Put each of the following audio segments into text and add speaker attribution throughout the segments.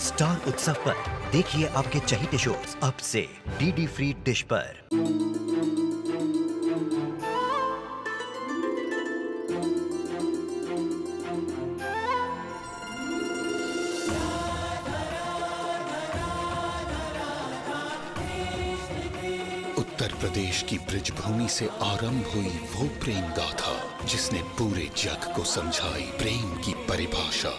Speaker 1: Star उत्सव पर देखिए आपके चहेते शोज अब से डीडी फ्री डिश पर।
Speaker 2: उत्तर प्रदेश की ब्रजभूमि से आरंभ हुई वो प्रेम गाथा जिसने पूरे जग को समझाई प्रेम की परिभाषा।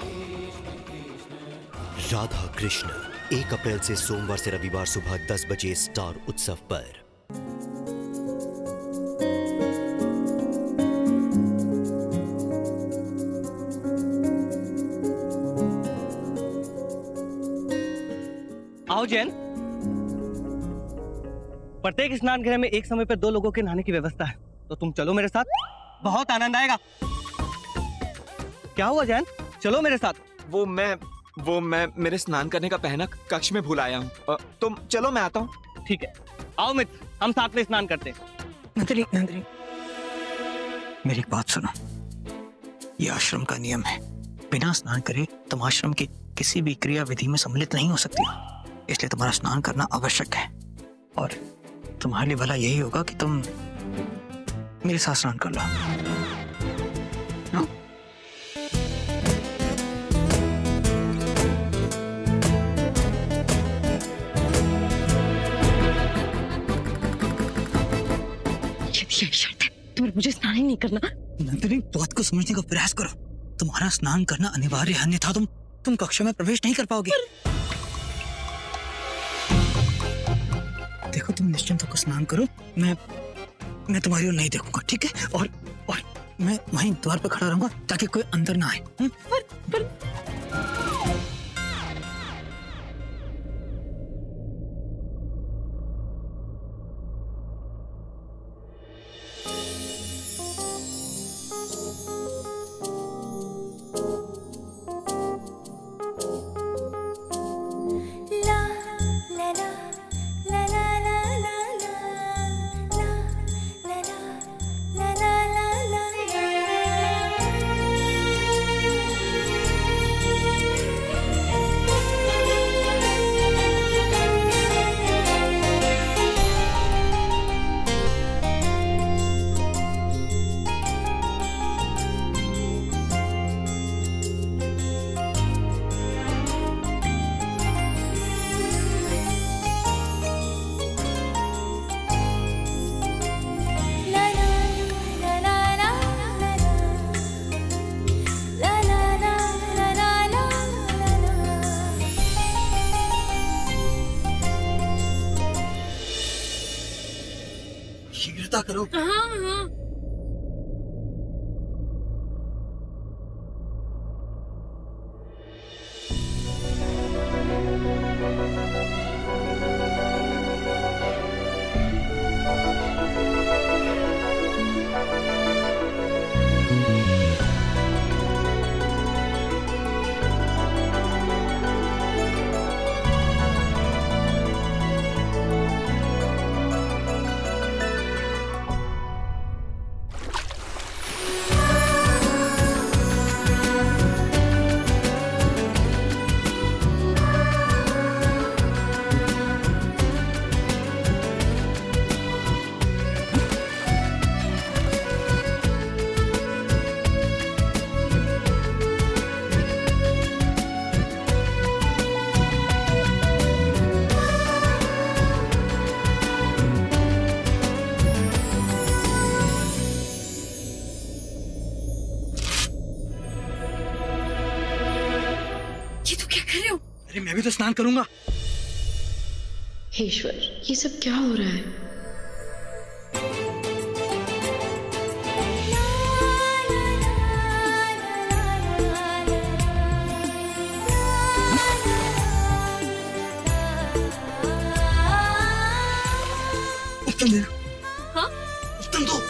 Speaker 1: राधा कृष्ण 1 अप्रैल से सोमवार से रविवार सुबह 10 बजे स्टार उत्सव पर।
Speaker 3: आओ जैन, प्रत्येक स्नान गृह में एक समय पर 2 लोगों के नहाने की व्यवस्था है, तो तुम चलो मेरे साथ, बहुत आनंद आएगा। क्या हुआ जैन, चलो मेरे साथ।
Speaker 4: वो मैं मेरे स्नान करने का पहना कक्ष में भूल आया हूँ। तुम चलो, मैं आता हूँ।
Speaker 3: ठीक है, आओ मित्र, हम साथ में स्नान करते हैं।
Speaker 5: नंदिनी, मेरी एक बात सुनो। ये आश्रम का नियम है, बिना स्नान करे तुम आश्रम की किसी भी क्रिया विधि में सम्मिलित नहीं हो सकती, इसलिए तुम्हारा स्नान करना आवश्यक है। और तुम्हारे लिए भला यही होगा कि तुम मेरे साथ स्नान कर लो।
Speaker 6: ये शर्त है, तुम्हें मुझे स्नान ही नहीं करना।
Speaker 5: नंदिनी, बात को समझने का प्रयास करो। तुम्हारा स्नान करना अनिवार्य है, अन्यथा तुम कक्षा में प्रवेश नहीं कर पाओगे। देखो, तुम निश्चिंत होकर स्नान करो, मैं तुम्हारी ओर नहीं देखूंगा, ठीक है? और मैं वहीं द्वार पर खड़ा रहूंगा ताकि कोई अंदर ना आए।
Speaker 6: पर
Speaker 5: शीघ्रता करो।
Speaker 6: हाँ।
Speaker 5: मैं भी तो स्नान करूंगा।
Speaker 6: हे ईश्वर, ये सब क्या हो रहा है?
Speaker 5: उत्तम देना।
Speaker 6: हाँ?
Speaker 5: उत्तम दो।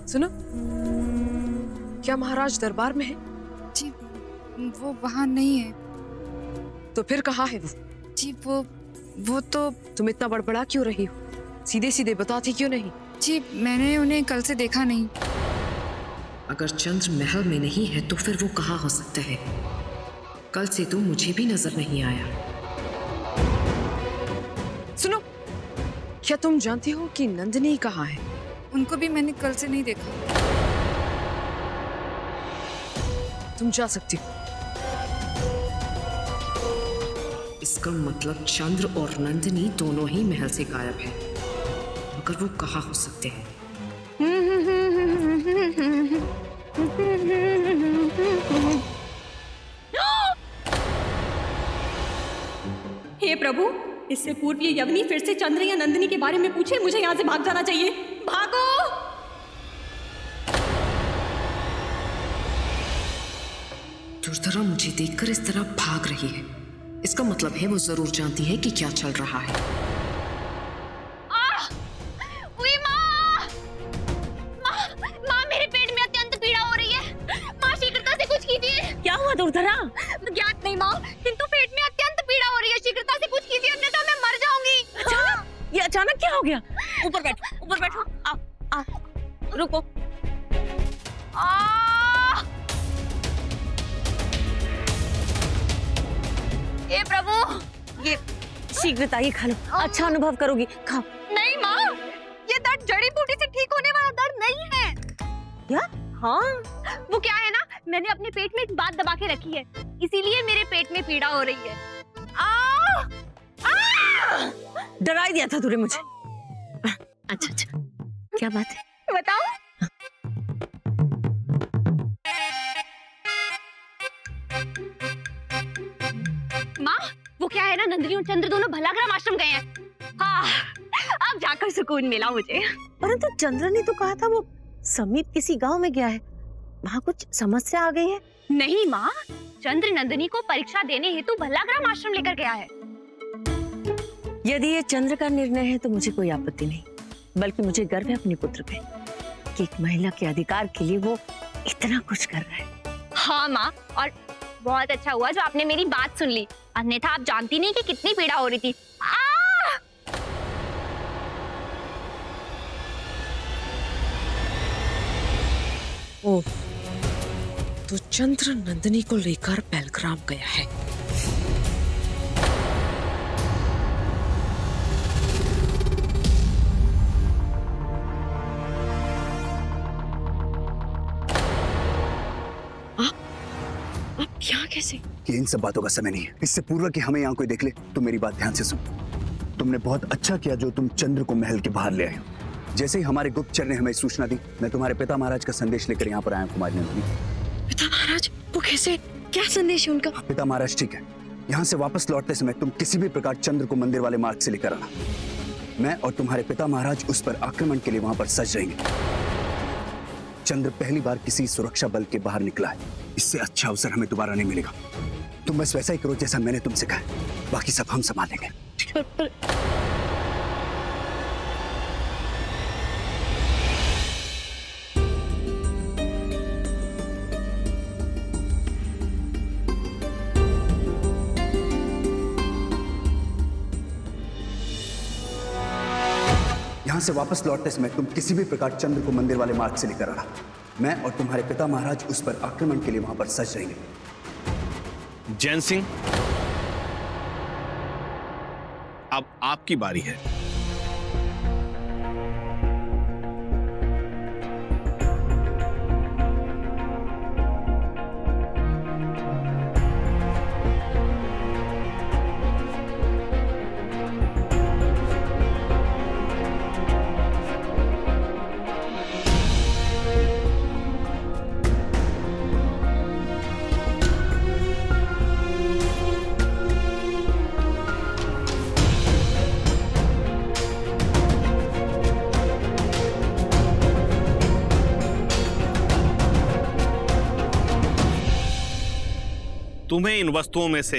Speaker 7: सुनो, क्या महाराज दरबार में है?
Speaker 8: जी वो वहाँ नहीं है।
Speaker 7: तो फिर कहाँ है वो?
Speaker 8: जी वो तो
Speaker 7: तुम इतना बड़बड़ा क्यों रही हो? सीधे सीधे बताती क्यों नहीं?
Speaker 8: जी मैंने उन्हें कल से देखा नहीं।
Speaker 9: अगर चंद्र महल में नहीं है तो फिर वो कहाँ हो सकता है? कल से तो मुझे भी नजर नहीं आया।
Speaker 7: सुनो, क्या तुम जानती हो कि नंदिनी कहाँ है?
Speaker 8: उनको भी मैंने कल से नहीं देखा।
Speaker 7: तुम जा सकती हो।
Speaker 9: इसका मतलब चंद्र और नंदिनी दोनों ही महल से गायब है। मगर वो कहाँ हो सकते हैं?
Speaker 10: हे प्रभु, इससे पूर्व ये यवनी फिर से चंद्र या नंदिनी के बारे में पूछे, मुझे यहाँ से भाग जाना चाहिए। भागो!
Speaker 9: दुर्धरा मुझे देखकर इस तरह भाग रही है। इसका मतलब है वो जरूर जानती है कि क्या चल रहा है।
Speaker 10: माँ, मेरे पेट में अत्यंत पीड़ा हो रही है। माँ, शीघ्रता से कुछ कीजिए। क्या हुआ दुर्धरा? ज्ञात नहीं माँ, किंतु पेट में अत्यंत पीड़ा हो रही है। शीघ्रता से कुछ कीजिए, अन्यथा मैं मर जाऊंगी। अचानक? ये अचानक क्या हो गया? ऊपर बैठो, ऊपर बैठो। आ, रुको। हे प्रभु, ये शीघ्रता ही खा लो, अच्छा अनुभव करोगी। खाओ। नहीं माँ, ये दर्द जड़ी बूटी से ठीक होने वाला दर्द नहीं है। क्या? हाँ, वो क्या है ना, मैंने अपने पेट में एक बात दबा के रखी है, इसीलिए मेरे पेट में पीड़ा हो रही है। डरा ही दिया था तूने मुझे। अच्छा अच्छा, क्या बात है? बताओ। माँ, वो क्या है ना, नंदिनी और चंद्र दोनों भलाग्राम आश्रम गए हैं। हाँ, अब जाकर सुकून मिला मुझे।
Speaker 11: परंतु चंद्र ने तो कहा था वो समीप किसी गांव में गया है, वहाँ कुछ समस्या आ गई है।
Speaker 10: नहीं माँ, चंद्र नंदिनी को परीक्षा देने हेतु भलाग्राम आश्रम लेकर गया है।
Speaker 11: यदि ये चंद्र का निर्णय है तो मुझे कोई आपत्ति नहीं, बल्कि मुझे गर्व है अपने पुत्र पे कि एक महिला के अधिकार के लिए वो इतना कुछ कर रहा है।
Speaker 10: हाँ माँ, और बहुत अच्छा हुआ जो आपने मेरी बात सुन ली, अन्यथा आप जानती नहीं कि कितनी पीड़ा हो रही थी।
Speaker 7: ओह, तो चंद्र नंदिनी को लेकर बेलग्राम गया है। आप यहाँ कैसे?
Speaker 12: ये इन सब बातों का समय नहीं है। इससे पूर्व कि हमें यहाँ कोई देख ले, तो मेरी बात ध्यान से सुन। तुमने बहुत अच्छा किया जो तुम चंद्र को महल के बाहर ले आए हो। जैसे ही हमारे गुप्तचर ने हमें सूचना दी, मैं तुम्हारे पिता महाराज का संदेश लेकर यहाँ पर आया कुमारी नंदिनी।
Speaker 7: पिता महाराज? वो कैसे? क्या संदेश है उनका?
Speaker 12: पिता महाराज ठीक है, यहाँ से वापस लौटते समय तुम किसी भी प्रकार चंद्र को मंदिर वाले मार्ग से लेकर आना। मैं और तुम्हारे पिता महाराज उस पर आक्रमण के लिए वहां पर सज रहेंगे। चंद्र पहली बार किसी सुरक्षा बल के बाहर निकला है, इससे अच्छा अवसर हमें दोबारा नहीं मिलेगा। तुम बस वैसा ही करो जैसा मैंने तुमसे कहा, बाकी सब हम संभालेंगे। यहाँ से वापस लौटते समय तुम किसी भी प्रकार चंद्र को मंदिर वाले मार्ग से लेकर आना। मैं और तुम्हारे पिता महाराज उस पर आक्रमण के लिए वहां पर सज रहेंगे।
Speaker 13: जैन सिंह, अब आपकी बारी है। तुम्हें इन वस्तुओं में से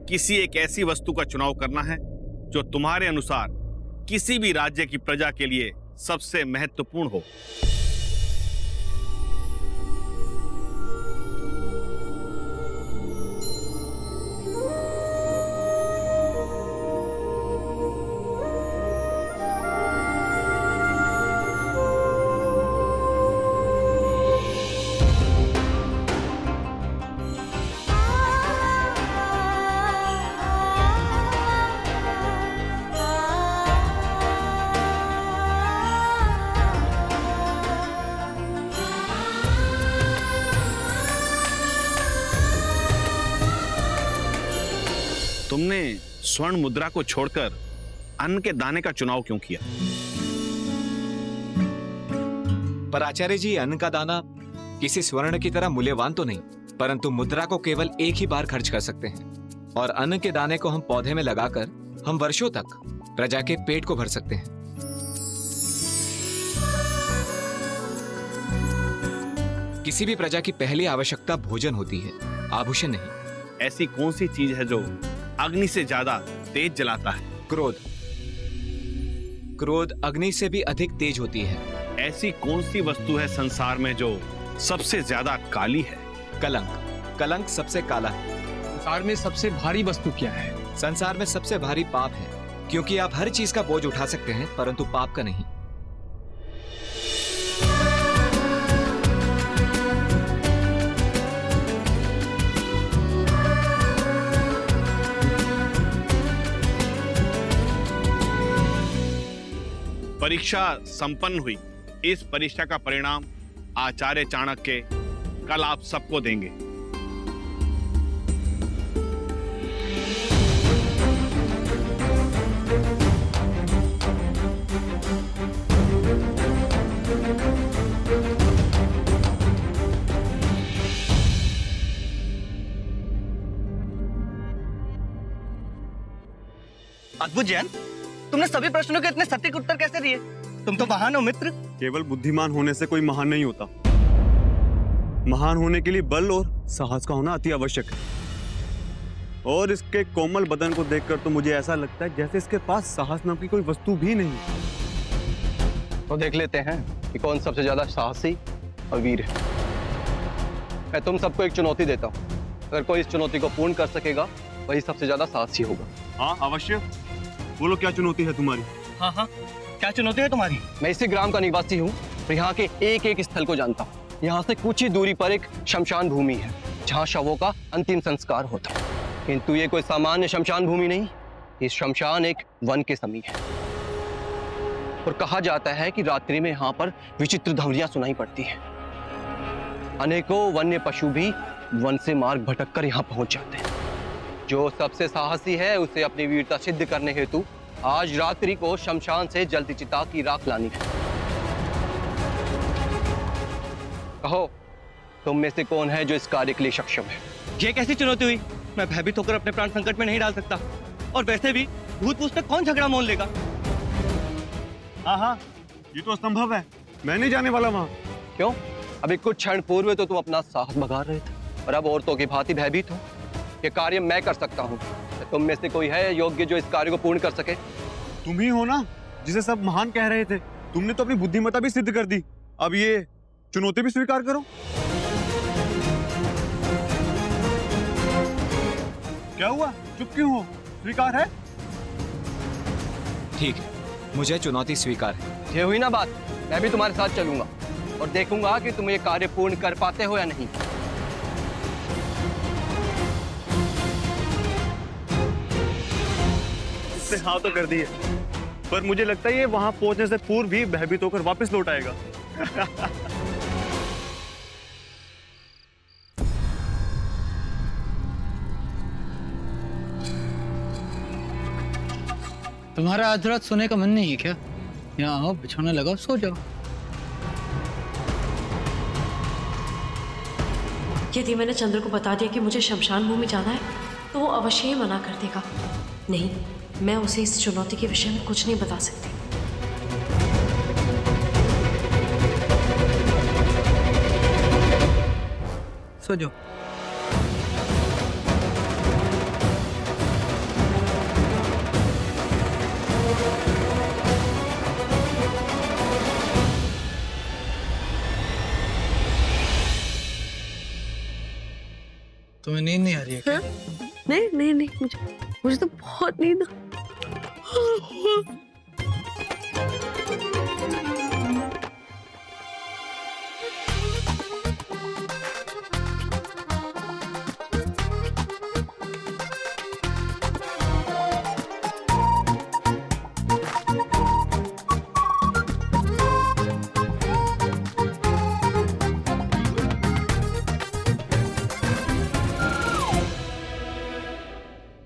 Speaker 13: किसी एक ऐसी वस्तु का चुनाव करना है जो तुम्हारे अनुसार किसी भी राज्य की प्रजा के लिए सबसे महत्वपूर्ण हो। तुमने स्वर्ण मुद्रा को छोड़कर अन्न के दाने का चुनाव क्यों किया?
Speaker 4: पर आचार्य जी, अन्न का दाना किसी स्वर्ण की तरह मूल्यवान तो नहीं, परंतु मुद्रा को केवल एक ही बार खर्च कर सकते हैं और अन्न के दाने को हम पौधे में लगाकर हम वर्षों तक प्रजा के पेट को भर सकते हैं। किसी भी प्रजा की पहली आवश्यकता भोजन होती है, आभूषण नहीं।
Speaker 13: ऐसी कौन सी चीज है जो अग्नि से ज्यादा तेज जलाता है?
Speaker 4: क्रोध। क्रोध अग्नि से भी अधिक तेज होती है।
Speaker 13: ऐसी कौन सी वस्तु है संसार में जो सबसे ज्यादा काली है?
Speaker 4: कलंक। कलंक सबसे काला है।
Speaker 14: संसार में सबसे भारी वस्तु क्या है?
Speaker 4: संसार में सबसे भारी पाप है, क्योंकि आप हर चीज का बोझ उठा सकते हैं परंतु पाप का नहीं।
Speaker 13: परीक्षा संपन्न हुई। इस परीक्षा का परिणाम आचार्य चाणक्य कल आप सबको देंगे।
Speaker 3: अद्भुत जैन, तुमने सभी प्रश्नों के इतने सटीक उत्तर कैसे दिए? तुम तो महान हो मित्र।
Speaker 15: केवल बुद्धिमान होने से कोई महान नहीं होता। महान होने के लिए बल और साहस का होना अति आवश्यक है। और इसके कोमल बदन को देखकर तो मुझे ऐसा लगता है जैसे इसके पास साहस नाम की कोई वस्तु भी नहीं।
Speaker 3: तो देख लेते हैं कि कौन सबसे ज्यादा साहसी और वीर है। मैं तुम सबको एक चुनौती देता हूँ। अगर कोई इस चुनौती को पूर्ण कर सकेगा वही सबसे ज्यादा साहसी होगा।
Speaker 15: हाँ अवश्य, बोलो क्या चुनौती है तुम्हारी?
Speaker 3: हाँ हाँ, क्या चुनौती है तुम्हारी? मैं इसी ग्राम का निवासी हूँ और यहाँ के एक एक स्थल को जानता हूँ। यहाँ से कुछ ही दूरी पर एक शमशान भूमि है जहाँ शवों का अंतिम संस्कार होता है। किंतु ये कोई सामान्य शमशान भूमि नहीं, ये शमशान एक वन के समीप है और कहा जाता है कि रात्रि में यहाँ पर विचित्र ध्वनियां सुनाई पड़ती हैं। अनेकों वन्य पशु भी वन से मार्ग भटककर यहाँ पहुंच जाते हैं। जो सबसे साहसी है उसे अपनी वीरता सिद्ध करने हेतु आज रात्रि को शमशान से जलती चिता की राख लानी है। कहो, तुम में से कौन है जो इस कार्य के लिए सक्षम है? ये कैसी चुनौती हुई? मैं भयभीत होकर अपने प्राण संकट में नहीं डाल सकता। और वैसे भी भूत पूछ में कौन झगड़ा मोल लेगा?
Speaker 15: हाँ हाँ, ये तो असंभव है। मैं नहीं जाने वाला वहाँ।
Speaker 3: क्यों? अभी कुछ क्षण पूर्व तो तुम अपना साहस बघार रहे थे और अब औरतों की भांति भयभीत हो। ये कार्य मैं कर सकता हूँ। तुम में से कोई है योग्य जो इस कार्य को पूर्ण कर सके?
Speaker 15: तुम ही हो ना जिसे सब महान कह रहे थे। तुमने तो अपनी बुद्धिमत्ता भी सिद्ध कर दी, अब ये चुनौती भी स्वीकार करो। क्या हुआ, चुप क्यों हो? स्वीकार है?
Speaker 4: ठीक है, मुझे चुनौती स्वीकार है।
Speaker 3: ये हुई ना बात, मैं भी तुम्हारे साथ चलूंगा और देखूंगा कि तुम ये कार्य पूर्ण कर पाते हो या नहीं।
Speaker 15: उसने हाँ तो कर दी है, पर मुझे लगता है ये वहां पहुंचने से पूर्व भी भयभीत होकर वापस लौट आएगा।
Speaker 5: तुम्हारा आज रात सोने का मन नहीं है क्या? यहाँ आओ, बिछौना लगाओ, सो जाओ।
Speaker 6: यदि मैंने चंद्र को बता दिया कि मुझे शमशान भूमि जाना है तो वो अवश्य ही मना कर देगा। नहीं, मैं उसे इस चुनौती के विषय में कुछ नहीं बता सकती।
Speaker 5: सो जाओ। तुम्हें नींद नहीं आ रही है क्या?
Speaker 11: नहीं नहीं नहीं, मुझे तो बहुत नींद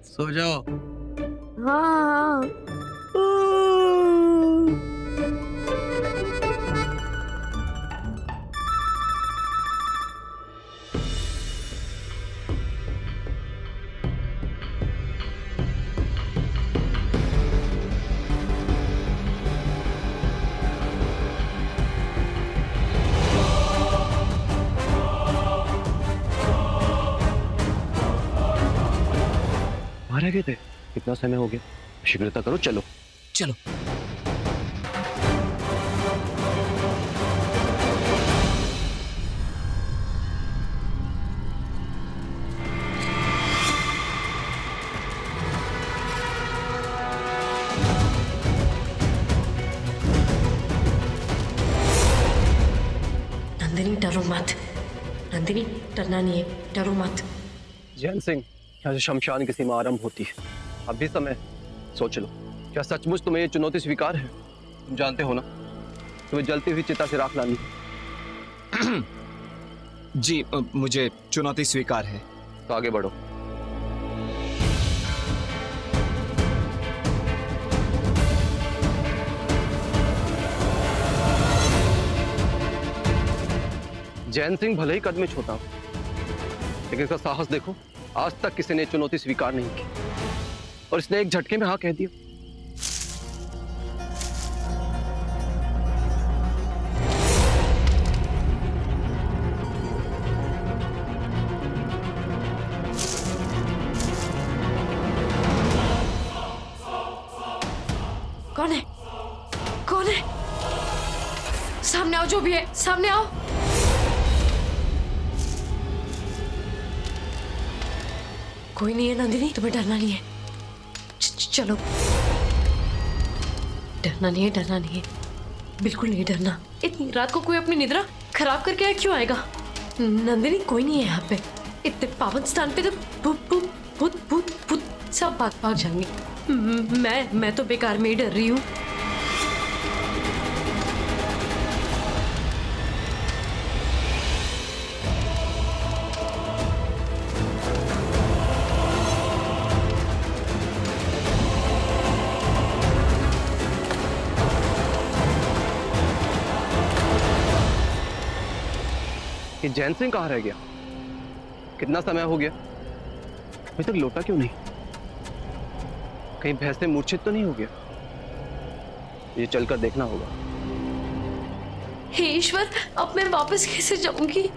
Speaker 5: सो जाओ।
Speaker 11: हाँ।
Speaker 3: रह गए थे, कितना समय हो गया? शीघ्रता करो, चलो
Speaker 5: चलो।
Speaker 6: नंदिनी डरो मत, नंदिनी डरना नहीं है, डरो मत।
Speaker 3: जैन सिंह, यहाँ से शमशान की सीमा आरंभ होती है, अब भी समय, सोच लो, क्या सचमुच तुम्हें ये चुनौती स्वीकार है? तुम जानते हो ना, तुम्हें जलती हुई चिता से राख लानी।
Speaker 4: जी, मुझे चुनौती स्वीकार है।
Speaker 3: तो आगे बढ़ो। जैन सिंह भले ही कद में छोटा हो, लेकिन इसका साहस देखो, आज तक किसी ने चुनौती स्वीकार नहीं की और इसने एक झटके में हाँ कह दिया।
Speaker 6: कौन है? कौन है? सामने आओ, जो भी है सामने आओ। कोई नहीं है नंदिनी, तुम्हें डरना नहीं है। चलो, डरना नहीं है, डरना नहीं है, बिल्कुल नहीं डरना। इतनी रात को कोई अपनी निद्रा खराब करके क्यों आएगा? नंदिनी कोई नहीं है यहाँ पे। इतने पावन स्थान पे तो भूत भूत भूत भूत भूत सब भाग जाएंगे। मैं तो बेकार में ही डर रही हूँ।
Speaker 3: कि जैन सिंह कहाँ रह गया? कितना समय हो गया, अभी तक लौटा क्यों नहीं? कहीं भैंस से मूर्छित तो नहीं हो गया? ये चलकर देखना होगा।
Speaker 6: हे ईश्वर, अब मैं वापस कैसे जाऊंगी?